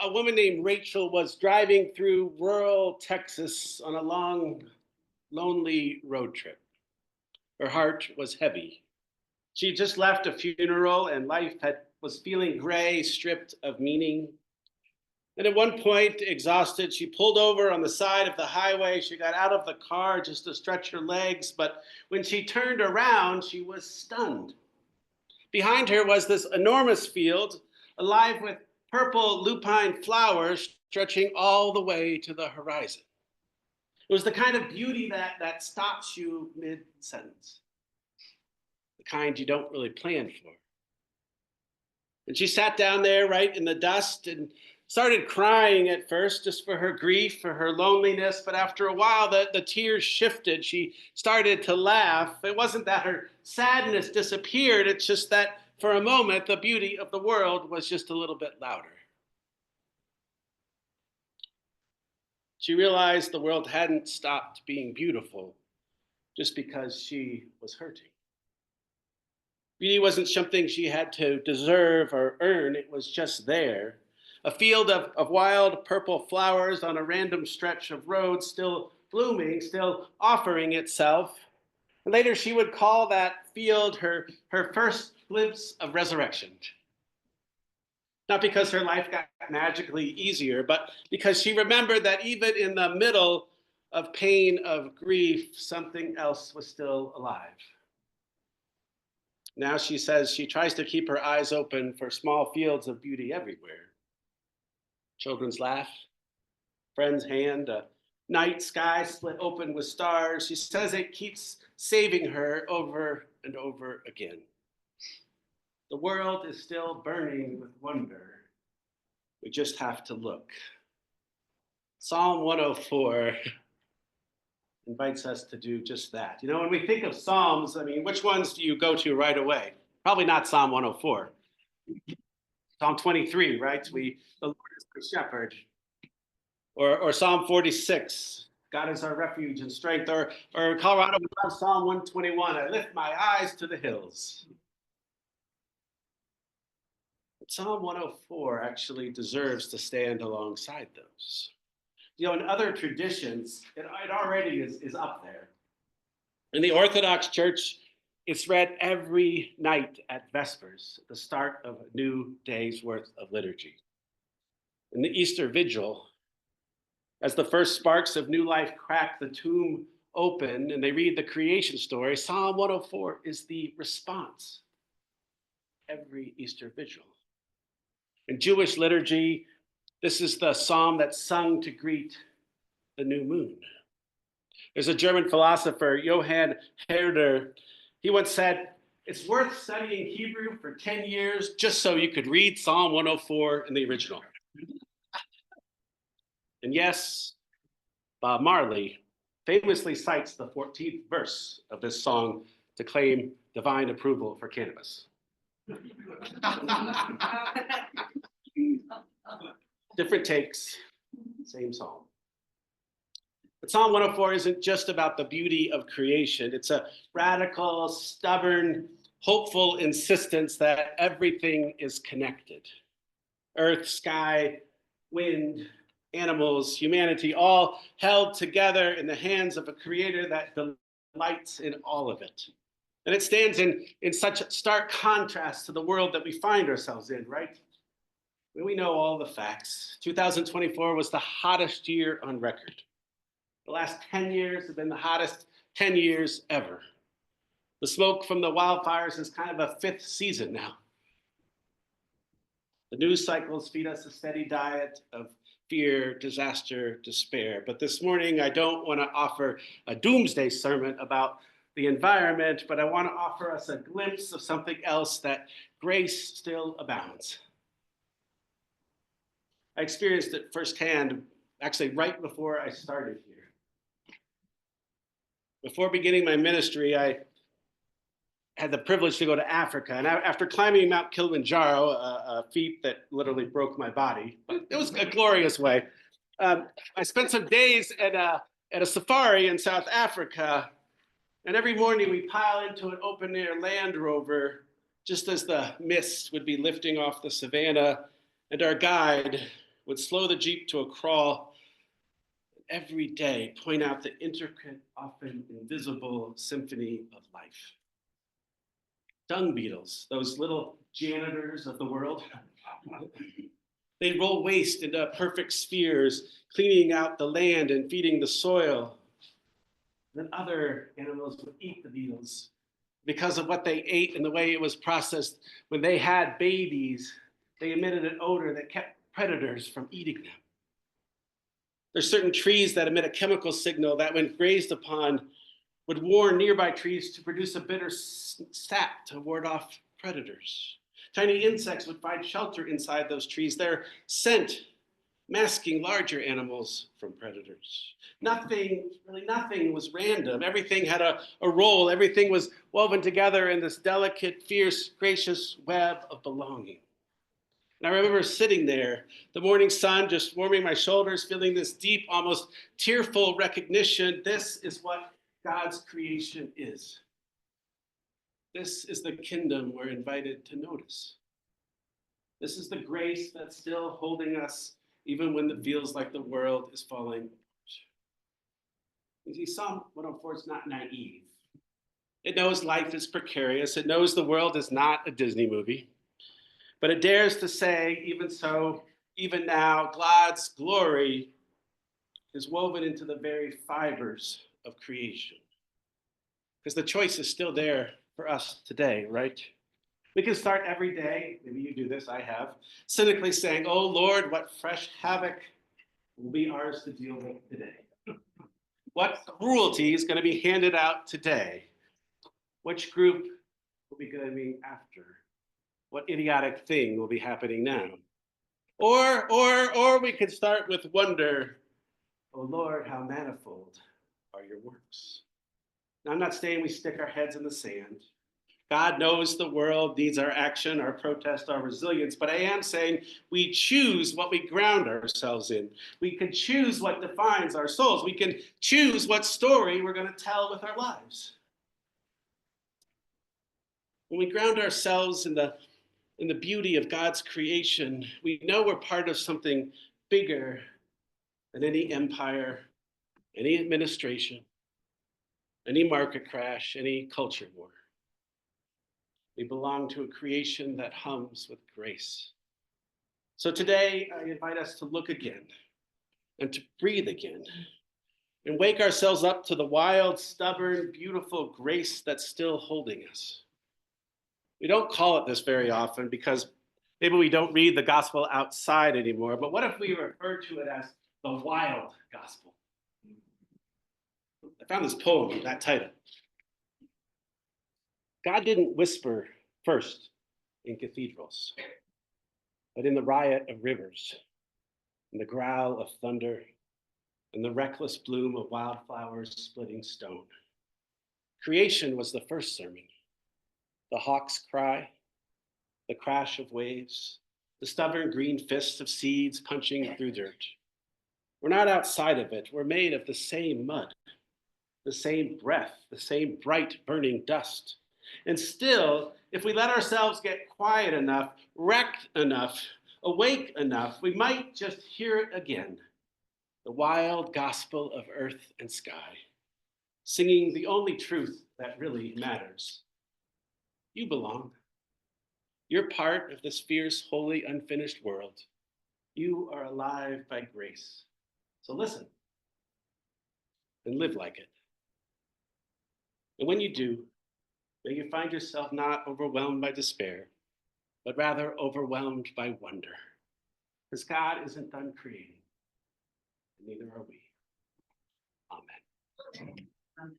A woman named Rachel was driving through rural Texas on a long, lonely road trip. Her heart was heavy. She just left a funeral and was feeling gray, stripped of meaning. And at one point, exhausted, she pulled over on the side of the highway. She got out of the car just to stretch her legs, but when she turned around, she was stunned. Behind her was this enormous field, alive with purple lupine flowers stretching all the way to the horizon. It was the kind of beauty that stops you mid sentence, the kind you don't really plan for. And she sat down there right in the dust and started crying at first, just for her grief, for her loneliness. But after a while, the tears shifted. She started to laugh. It wasn't that her sadness disappeared, it's just that for a moment, the beauty of the world was just a little bit louder. She realized the world hadn't stopped being beautiful just because she was hurting. Beauty wasn't something she had to deserve or earn, it was just there. A field of wild purple flowers on a random stretch of road, still blooming, still offering itself. And later she would call that field her first glimpse of resurrection. Not because her life got magically easier, but because she remembered that even in the middle of pain, of grief, something else was still alive. Now she says she tries to keep her eyes open for small fields of beauty everywhere. Children's laugh, friend's hand, a night sky split open with stars. She says it keeps saving her over and over again. The world is still burning with wonder. We just have to look. Psalm 104 invites us to do just that. You know, when we think of Psalms, I mean, which ones do you go to right away? Probably not Psalm 104. Psalm 23, right? The Lord is our shepherd. Or Psalm 46, God is our refuge and strength. Or Colorado, we love Psalm 121, I lift my eyes to the hills. But Psalm 104 actually deserves to stand alongside those. You know, in other traditions, it already is up there. In the Orthodox Church, it's read every night at Vespers, the start of a new day's worth of liturgy. In the Easter Vigil, as the first sparks of new life crack the tomb open and they read the creation story, Psalm 104 is the response every Easter Vigil. In Jewish liturgy, this is the psalm that's sung to greet the new moon. There's a German philosopher, Johann Herder. He once said, it's worth studying Hebrew for 10 years just so you could read Psalm 104 in the original. And yes, Bob Marley famously cites the 14th verse of this song to claim divine approval for cannabis. Different takes, same song. But Psalm 104 isn't just about the beauty of creation. It's a radical, stubborn, hopeful insistence that everything is connected. Earth, sky, wind, animals, humanity, all held together in the hands of a creator that delights in all of it. And it stands in such stark contrast to the world that we find ourselves in, right? We know all the facts. 2024 was the hottest year on record. The last 10 years have been the hottest 10 years ever. The smoke from the wildfires is kind of a fifth season now. The news cycles feed us a steady diet of fear, disaster, despair. But this morning, I don't want to offer a doomsday sermon about the environment, but I want to offer us a glimpse of something else, that grace still abounds. I experienced it firsthand, actually right before I started here. Before beginning my ministry, I had the privilege to go to Africa. And after climbing Mount Kilimanjaro, a feat that literally broke my body, but it was a glorious way, I spent some days at a safari in South Africa. And every morning we pile into an open air Land Rover just as the mist would be lifting off the savannah, and our guide would slow the Jeep to a crawl, and every day point out the intricate, often invisible symphony of life. Dung beetles, those little janitors of the world, they roll waste into perfect spheres, cleaning out the land and feeding the soil. Then other animals would eat the beetles because of what they ate and the way it was processed. When they had babies, they emitted an odor that kept predators from eating them. There's certain trees that emit a chemical signal that, when grazed upon, would warn nearby trees to produce a bitter sap to ward off predators. Tiny insects would find shelter inside those trees, their scent masking larger animals from predators. Really nothing was random. Everything had a role. Everything was woven together in this delicate, fierce, gracious web of belonging. And I remember sitting there, the morning sun just warming my shoulders, feeling this deep, almost tearful recognition. This is what God's creation is. This is the kingdom we're invited to notice. This is the grace that's still holding us even when it feels like the world is falling apart. You see, Psalm 104 is not naive. It knows life is precarious. It knows the world is not a Disney movie. But it dares to say, even so, even now, God's glory is woven into the very fibers of creation. Because the choice is still there for us today, right? We can start every day, maybe you do this, I have, cynically saying, oh Lord, what fresh havoc will be ours to deal with today? What cruelty is going to be handed out today? Which group will be going after? What idiotic thing will be happening now? Or we could start with wonder, oh Lord, how manifold are your works. Now, I'm not saying we stick our heads in the sand. God knows the world needs our action, our protest, our resilience, but I am saying we choose what we ground ourselves in. We can choose what defines our souls. We can choose what story we're going to tell with our lives. When we ground ourselves in the beauty of God's creation, we know we're part of something bigger than any empire, any administration, any market crash, any culture war. We belong to a creation that hums with grace. So today, I invite us to look again and to breathe again and wake ourselves up to the wild, stubborn, beautiful grace that's still holding us. We don't call it this very often because maybe we don't read the gospel outside anymore, but what if we refer to it as the wild gospel? I found this poem with that title. God didn't whisper first in cathedrals, but in the riot of rivers, in the growl of thunder, in the reckless bloom of wildflowers splitting stone. Creation was the first sermon. The hawk's cry, the crash of waves, the stubborn green fists of seeds punching through dirt. We're not outside of it. We're made of the same mud, the same breath, the same bright burning dust. And still, if we let ourselves get quiet enough, wrecked enough, awake enough, we might just hear it again. The wild gospel of earth and sky, singing the only truth that really matters. You belong. You're part of this fierce, holy, unfinished world. You are alive by grace. So listen and live like it. And when you do, may you find yourself not overwhelmed by despair, but rather overwhelmed by wonder. Because God isn't done creating, and neither are we. Amen.